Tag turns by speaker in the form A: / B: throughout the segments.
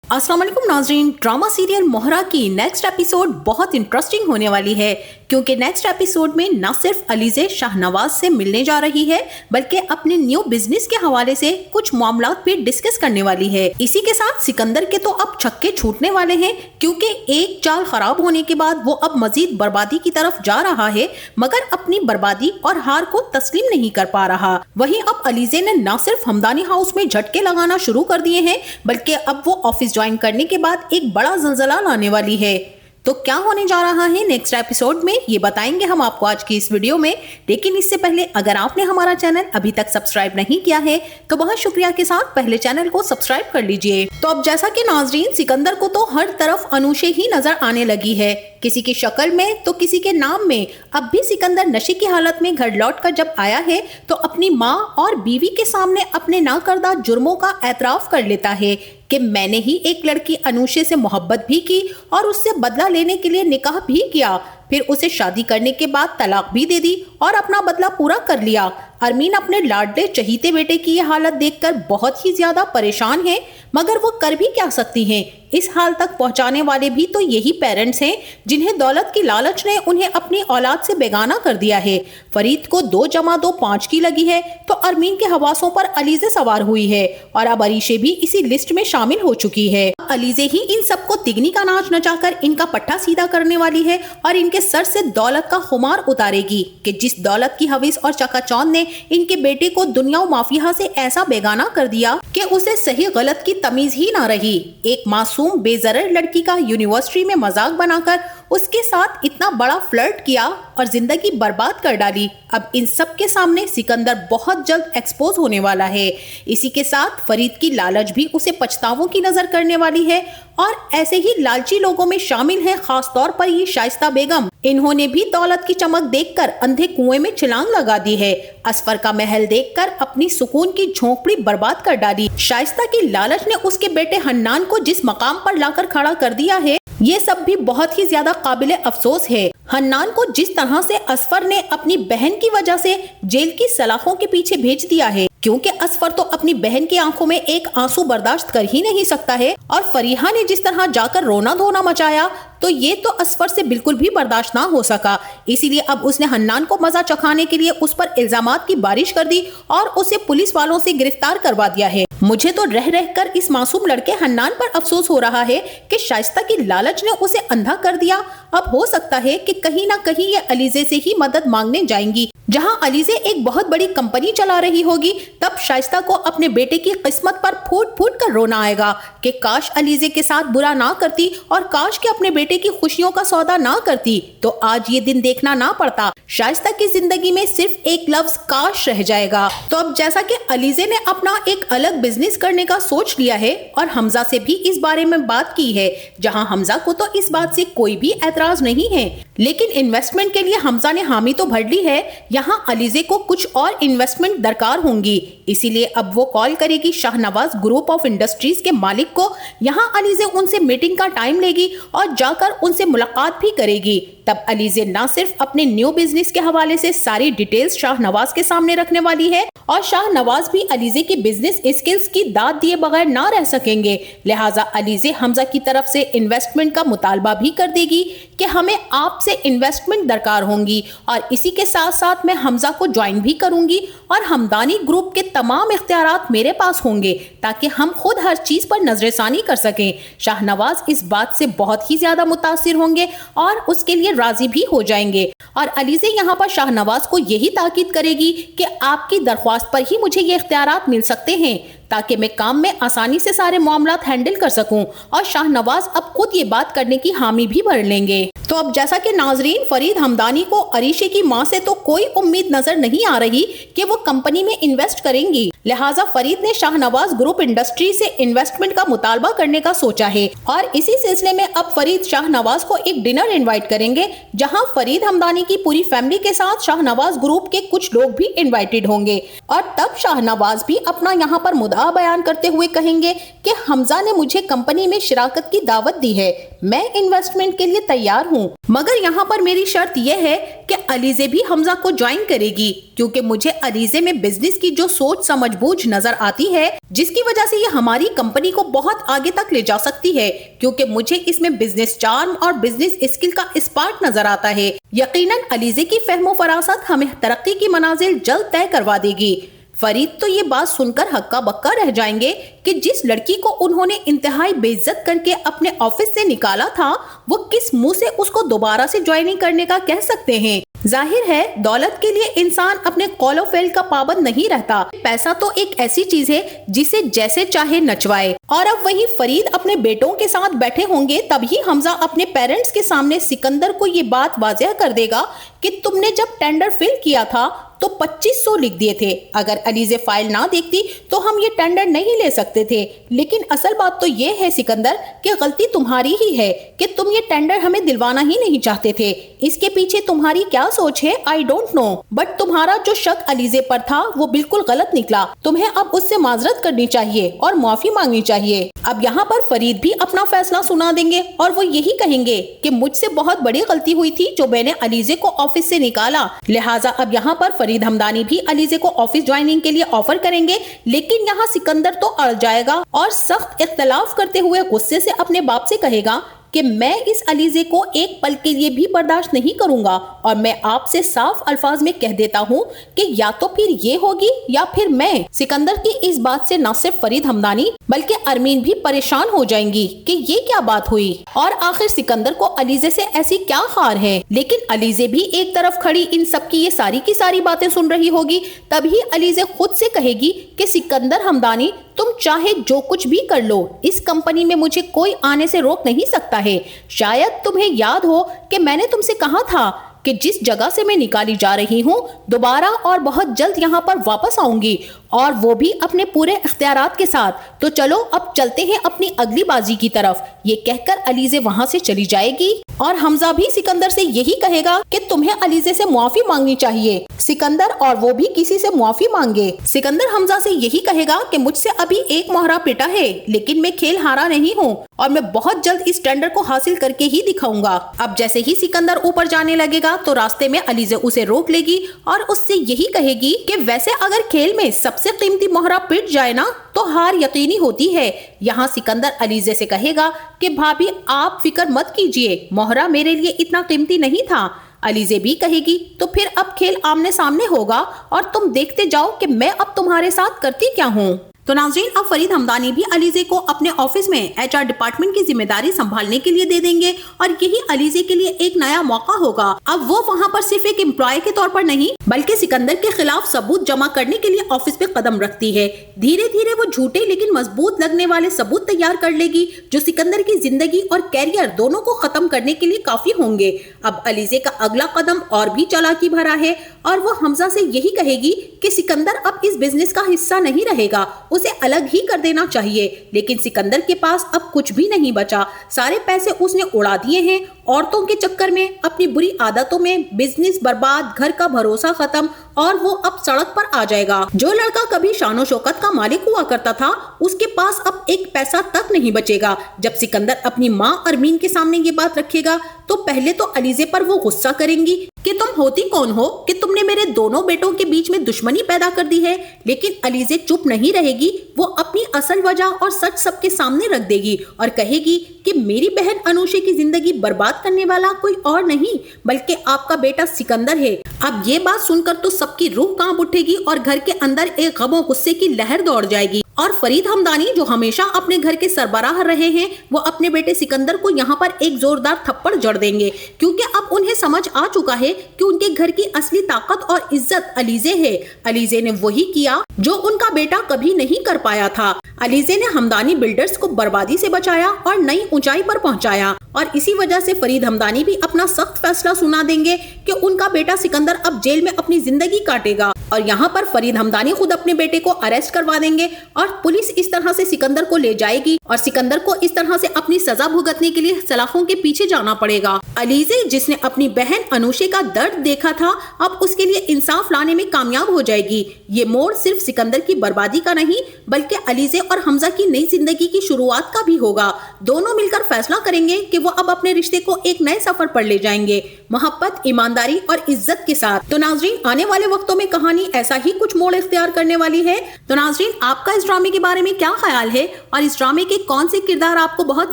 A: अस्सलाम वालेकुम नाज़रीन, ड्रामा सीरियल मोहरा की नेक्स्ट एपिसोड बहुत इंटरेस्टिंग होने वाली है क्योंकि नेक्स्ट एपिसोड में न सिर्फ अलीज़े शाहनवाज से मिलने जा रही है बल्कि अपने न्यू बिजनेस के हवाले से कुछ मामलात भी डिस्कस करने वाली है। इसी के साथ सिकंदर के तो अब छक्के छूटने वाले हैं क्योंकि एक चाल खराब होने के बाद वो अब मजीद बर्बादी की तरफ जा रहा है मगर अपनी बर्बादी और हार को तस्लीम नहीं कर पा रहा। वहीं अब अलीज़े ने न सिर्फ हमदानी हाउस में झटके लगाना शुरू कर दिए हैं बल्कि अब वो ऑफिस ज्वाइन करने के बाद एक बड़ा ज़लज़ला लाने वाली है। तो क्या होने जा रहा है नेक्स्ट एपिसोड में ये बताएंगे हम आपको आज की इस वीडियो में। लेकिन इससे पहले अगर आपने हमारा चैनल अभी तक सब्सक्राइब नहीं किया है तो बहुत शुक्रिया के साथ पहले चैनल को सब्सक्राइब कर लीजिए। तो अब जैसा कि नाजरीन, सिकंदर को तो हर तरफ अनूशे ही नजर आने लगी है, किसी की शक्ल में तो किसी के नाम में। अब भी सिकंदर नशे की हालत में घर लौट कर जब आया है तो अपनी माँ और बीवी के सामने अपने नाकर्दा जुर्मों का एतराफ कर लेता है कि मैंने ही एक लड़की अनूशे से मोहब्बत भी की और उससे बदला लेने के लिए निकाह भी किया, फिर उसे शादी करने के बाद तलाक भी दे दी और अपना बदला पूरा कर लिया। अरमीन अपने लाडले चहीते बेटे की यह हालत देखकर बहुत ही ज्यादा परेशान है मगर वो कर भी क्या सकती हैं। इस हाल तक पहुंचाने वाले भी तो यही पेरेंट्स हैं जिन्हें दौलत की लालच ने उन्हें अपनी औलाद से बेगाना कर दिया है। फरीद को 2 + 2 5 की लगी है तो अरमीन के हवासों पर अलीज़े सवार हुई है और अब अरीशे भी इसी लिस्ट में शामिल हो चुकी है। अलीज़े ही इन सबको तिगनी का नाच नचाकर इनका पट्टा सीधा करने वाली है और इनके सर से दौलत का खुमार उतारेगी कि जिस दौलत की हवीस और चकाचौंध ने इनके बेटे को दुनिया माफिया से ऐसा बेगाना कर दिया कि उसे सही गलत की तमीज ही ना रही। एक मासूम बेजरर लड़की का यूनिवर्सिटी में मजाक बनाकर उसके साथ इतना बड़ा फ्लर्ट किया और जिंदगी बर्बाद कर डाली। अब इन सब के सामने सिकंदर बहुत जल्द एक्सपोज होने वाला है। इसी के साथ फरीद की लालच भी उसे पछतावों की नजर करने वाली है और ऐसे ही लालची लोगों में शामिल है खास तौर पर ये शाइस्ता बेगम। इन्होंने भी दौलत की चमक देखकर अंधे कुएं में छलांग लगा दी है। असफर का महल देखकर अपनी सुकून की झोंपड़ी बर्बाद कर डाली। शाइस्ता की लालच ने उसके बेटे हन्नान को जिस मकाम पर लाकर खड़ा कर दिया है ये सब भी बहुत ही ज्यादा काबिले अफसोस है। हन्नान को जिस तरह से असफर ने अपनी बहन की वजह से जेल की सलाखों के पीछे भेज दिया है क्योंकि असफर तो अपनी बहन की आंखों में एक आंसू बर्दाश्त कर ही नहीं सकता है और फरीहा ने जिस तरह जाकर रोना धोना मचाया तो ये तो असफर से बिल्कुल भी बर्दाश्त ना हो सका। इसीलिए अब उसने हन्नान को मजा चखाने के लिए उस पर इल्जामात की बारिश कर दी और उसे पुलिस वालों से गिरफ्तार करवा दिया है। मुझे तो रह रहकर इस मासूम लड़के हन्नान पर अफसोस हो रहा है कि शाइस्ता की लालच ने उसे अंधा कर दिया। अब हो सकता है कि कहीं ना कहीं ये अलीज़े से ही मदद मांगने जाएंगी। जहां अलीज़े एक बहुत बड़ी कंपनी चला रही होगी तब शाइस्ता को अपने बेटे की किस्मत पर फूट फूट कर रोना आएगा कि काश अलीज़े के साथ बुरा ना करती और काश के अपने बेटे की खुशियों का सौदा ना करती तो आज ये दिन देखना ना पड़ता। शाइस्ता की जिंदगी में सिर्फ एक लफ्ज काश रह जाएगा। तो अब जैसा कि अलीज़े ने अपना एक अलग बिजनेस करने का सोच लिया है और हमजा से भी इस बारे में बात की है, जहां हमजा को तो इस बात से कोई भी एतराज नहीं है लेकिन इन्वेस्टमेंट के लिए हमजा ने हामी तो भर ली है। यहाँ अलीज़े को कुछ और इन्वेस्टमेंट दरकार होंगी, इसीलिए अब वो कॉल करेगी शाहनवाज ग्रुप ऑफ इंडस्ट्रीज के मालिक को। यहाँ अलीज़े उनसे मीटिंग का टाइम लेगी और जाकर उनसे मुलाकात भी करेगी। तब अलीज़े न सिर्फ अपने न्यू बिजनेस के हवाले से सारी डिटेल्स शाहनवाज के सामने रखने वाली है और शाहनवाज भी अलीज़े की बिजनेस स्किल्स की दाद दिए बगैर ना रह सकेंगे। लिहाजा अलीज़े हमजा की तरफ से इन्वेस्टमेंट का मुतालबा भी कर देगी कि हमें आपसे इन्वेस्टमेंट दरकार होंगी और इसी के साथ साथ मैं हमजा को ज्वाइन भी करूंगी और हमदानी ग्रुप के तमाम इख्तियारात मेरे पास होंगे ताकि हम खुद हर चीज पर नजरसानी कर सकें। शाहनवाज इस बात से बहुत ही ज्यादा मुतासिर होंगे और उसके लिए राजी भी हो जाएंगे और अलीज़े यहाँ पर शाहनवाज को यही ताकीद करेगी कि आपकी दरख्वास्त पर ही मुझे ये इख्तियारात मिल सकते हैं ताकि मैं काम में आसानी से सारे मामलात हैंडल कर सकूं और शाहनवाज अब खुद ये बात करने की हामी भी भर लेंगे। तो अब जैसा कि नाजरीन, फरीद हमदानी को अरीशे की मां से तो कोई उम्मीद नजर नहीं आ रही कि वो कंपनी में इन्वेस्ट करेंगी। लिहाजा फरीद ने शाहनवाज ग्रुप इंडस्ट्री से इन्वेस्टमेंट का मुतालबा करने का सोचा है और इसी सिलसिले में अब फरीद शाहनवाज को एक डिनर इनवाइट करेंगे जहां फरीद हमदानी की पूरी फैमिली के साथ शाहनवाज ग्रुप के कुछ लोग भी इनवाइटेड होंगे और तब शाहनवाज भी अपना यहाँ पर खुदा बयान करते हुए कहेंगे कि हमजा ने मुझे कंपनी में शिराकत की दावत दी है, मैं इन्वेस्टमेंट के लिए तैयार हूँ, मगर यहाँ पर मेरी शर्त यह है कि अलीजे भी हमजा को ज्वाइन करेगी, क्योंकि मुझे अलीजे में बिजनेस की जो सोच समझ बूझ नजर आती है, जिसकी वजह से ये हमारी कंपनी को बहुत आगे तक ले जा सकती है, क्योंकि मुझे इसमें बिजनेस चार्म और बिजनेस स्किल का स्पार्क नजर आता है। यकीनन अलीजे की फहमो फरासत हमें तरक्की की मनाजिल जल्द तय करवा देगी। फरीद तो ये बात सुनकर हक्का बक्का रह जाएंगे कि जिस लड़की को उन्होंने इंतहाई बेइज्जत करके अपने ऑफिस से निकाला था, वो किस मुंह से उसको दोबारा से ज्वाइनिंग करने का कह सकते हैं। जाहिर है दौलत के लिए इंसान अपने कौलो फेल का पाबंद नहीं रहता। पैसा तो एक ऐसी चीज है जिसे जैसे चाहे नचवाए। और अब वही फरीद अपने बेटों के साथ बैठे होंगे, तभी हमजा अपने पेरेंट्स के सामने सिकंदर को ये बात वाज़ेह कर देगा कि तुमने जब टेंडर फिल किया था तो 2500 लिख दिए थे, अगर अलीजे फाइल ना देखती तो हम ये टेंडर नहीं ले सकते थे। लेकिन असल बात तो ये है सिकंदर कि गलती तुम्हारी ही है कि तुम ये टेंडर हमें दिलवाना ही नहीं चाहते थे। इसके पीछे तुम्हारी क्या सोच है आई डोंट नो, बट तुम्हारा जो शक अलीजे पर था वो बिल्कुल गलत निकला। तुम्हें अब उससे माजरत करनी चाहिए और माफी मांगनी चाहिए। अब यहाँ पर फरीद भी अपना फैसला सुना देंगे और वो यही कहेंगे कि मुझसे बहुत बड़ी गलती हुई थी जो मैंने अलीजे को ऑफिस से निकाला। लिहाजा अब यहाँ पर फरीद हमदानी भी अलीजे को ऑफिस ज्वाइनिंग के लिए ऑफर करेंगे। लेकिन यहाँ सिकंदर तो अड़ जाएगा और सख्त इख्तलाफ करते हुए गुस्से से अपने बाप से कहेगा कि मैं इस अलीजे को एक पल के लिए भी बर्दाश्त नहीं करूंगा और मैं आपसे साफ अल्फाज में कह देता हूँ कि या तो फिर ये होगी या फिर मैं। सिकंदर की इस बात से न सिर्फ फरीद हमदानी बल्कि अरमीन भी परेशान हो जाएंगी कि ये क्या बात हुई और आखिर सिकंदर को अलीजे से ऐसी क्या खार है। लेकिन अलीजे भी एक तरफ खड़ी इन सब की ये सारी की सारी बातें सुन रही होगी। तभी अलीजे खुद से कहेगी कि सिकंदर हमदानी तुम चाहे जो कुछ भी कर लो, इस कंपनी में मुझे कोई आने से रोक नहीं सकता है। शायद तुम्हें याद हो कि मैंने तुमसे कहा था कि जिस जगह से मैं निकाली जा रही हूँ दोबारा और बहुत जल्द यहाँ पर वापस आऊंगी, और वो भी अपने पूरे इख्तियारात के साथ। तो चलो अब चलते हैं अपनी अगली बाजी की तरफ। ये कहकर अलीजे वहाँ से चली जाएगी और हमजा भी सिकंदर से यही कहेगा कि तुम्हें अलीजे से मुआफी मांगनी चाहिए। सिकंदर और वो भी किसी से मुआफी मांगे। सिकंदर हमजा से यही कहेगा कि मुझसे अभी एक मोहरा पिटा है, लेकिन मैं खेल हारा नहीं हूँ और मैं बहुत जल्द इस टेंडर को हासिल करके ही दिखाऊंगा। अब जैसे ही सिकंदर ऊपर जाने लगेगा तो रास्ते में अलीजे उसे रोक लेगी और उससे यही कहेगी कि वैसे अगर खेल में सबसे कीमती मोहरा पिट जाए ना तो हार यकीनी होती है। यहाँ सिकंदर अलीजे से कहेगा कि भाभी आप फिक्र मत कीजिए, मोहरा मेरे लिए इतना कीमती नहीं था। अलीजे भी कहेगी तो फिर अब खेल आमने सामने होगा और तुम देखते जाओ कि मैं अब तुम्हारे साथ करती क्या हूँ। तो नाज़रीन अब फरीद हमदानी भी अलीजे को अपने ऑफिस में एचआर डिपार्टमेंट की जिम्मेदारी संभालने के लिए दे देंगे और यही अलीजे के लिए एक नया मौका होगा। अब वो वहाँ पर सिर्फ एक एम्प्लॉय के तौर पर नहीं बल्कि सिकंदर के खिलाफ सबूत जमा करने के लिए ऑफिस पे कदम रखती है। धीरे धीरे वो झूठे लेकिन मजबूत लगने वाले सबूत तैयार कर लेगी जो सिकंदर की जिंदगी और कैरियर दोनों को खत्म करने के लिए काफी होंगे। अब अलीजे का अगला कदम और भी चालाकी भरा है और वो हमजा से यही कहेगी कि सिकंदर अब इस बिजनेस का हिस्सा नहीं रहेगा, उसे अलग ही कर देना चाहिए। लेकिन सिकंदर के पास अब कुछ भी नहीं बचा, सारे पैसे उसने उड़ा दिए हैं औरतों के चक्कर में, अपनी बुरी आदतों में, बिजनेस बर्बाद, घर का भरोसा खत्म और वो अब सड़क पर आ जाएगा। जो लड़का कभी शानो शौकत का मालिक हुआ करता था उसके पास अब एक पैसा तक नहीं बचेगा। जब सिकंदर अपनी माँ अरमीन के सामने ये बात रखेगा तो पहले तो अलीजे पर वो गुस्सा करेंगी कि तुम होती कौन हो कि तुमने मेरे दोनों बेटों के बीच में दुश्मनी पैदा कर दी है। लेकिन अलीजे चुप नहीं रहेगी, वो अपनी असल वजह और सच सबके सामने रख देगी और कहेगी कि मेरी बहन अनूशे की जिंदगी बर्बाद करने वाला कोई और नहीं बल्कि आपका बेटा सिकंदर है। अब ये बात सुनकर तो सबकी रूह कांप उठेगी और घर के अंदर एक गम और गुस्से की लहर दौड़ जाएगी। और फरीद हमदानी जो हमेशा अपने घर के सरबराह रहे हैं वो अपने बेटे सिकंदर को यहाँ पर एक जोरदार थप्पड़ जड़ देंगे, क्योंकि अब उन्हें समझ आ चुका है कि उनके घर की असली ताकत और इज्जत अलीजे है। अलीजे ने वही किया जो उनका बेटा कभी नहीं कर पाया था। अलीजे ने हमदानी बिल्डर्स को बर्बादी से बचाया और नई ऊंचाई पर पहुंचाया और इसी वजह से फरीद हमदानी भी अपना सख्त फैसला सुना देंगे कि उनका बेटा सिकंदर अब जेल में अपनी जिंदगी काटेगा। और यहाँ पर फरीद हमदानी खुद अपने बेटे को अरेस्ट करवा देंगे और पुलिस इस तरह से सिकंदर को ले जाएगी और सिकंदर को इस तरह से अपनी सजा भुगतने के लिए सलाखों के पीछे जाना पड़ेगा। अलीजे जिसने अपनी बहन अनूशे का दर्द देखा था अब उसके लिए इंसाफ लाने में कामयाब हो जाएगी। ये मोड़ सिर्फ सिकंदर की बर्बादी का नहीं बल्कि अलीज़े और हमजा की नई जिंदगी की शुरुआत का भी होगा। दोनों मिलकर फैसला करेंगे कि वो अब अपने रिश्ते को एक नए सफर पर ले जाएंगे, मोहब्बत, ईमानदारी और इज्जत के साथ। तो नाजरीन, आने वाले वक्तों में कहानी ऐसा ही कुछ मोड़ इख्तियार करने वाली है। तो नाजरीन, आपका इस ड्रामे के बारे में क्या ख्याल है और इस ड्रामे के कौन से किरदार आपको बहुत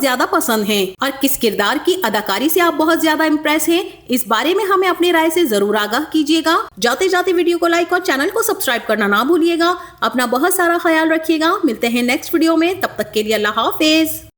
A: ज्यादा पसंद हैं और किस किरदार की अदाकारी से आप बहुत ज्यादा इम्प्रेस हैं, इस बारे में हमें अपनी राय से जरूर आगाह कीजिएगा। जाते जाते वीडियो को लाइक और चैनल को सब्सक्राइब करना ना भूलिएगा। अपना बहुत सारा ख्याल रखिएगा। मिलते हैं नेक्स्ट वीडियो में, तब तक के लिए अल्लाह हाफिज।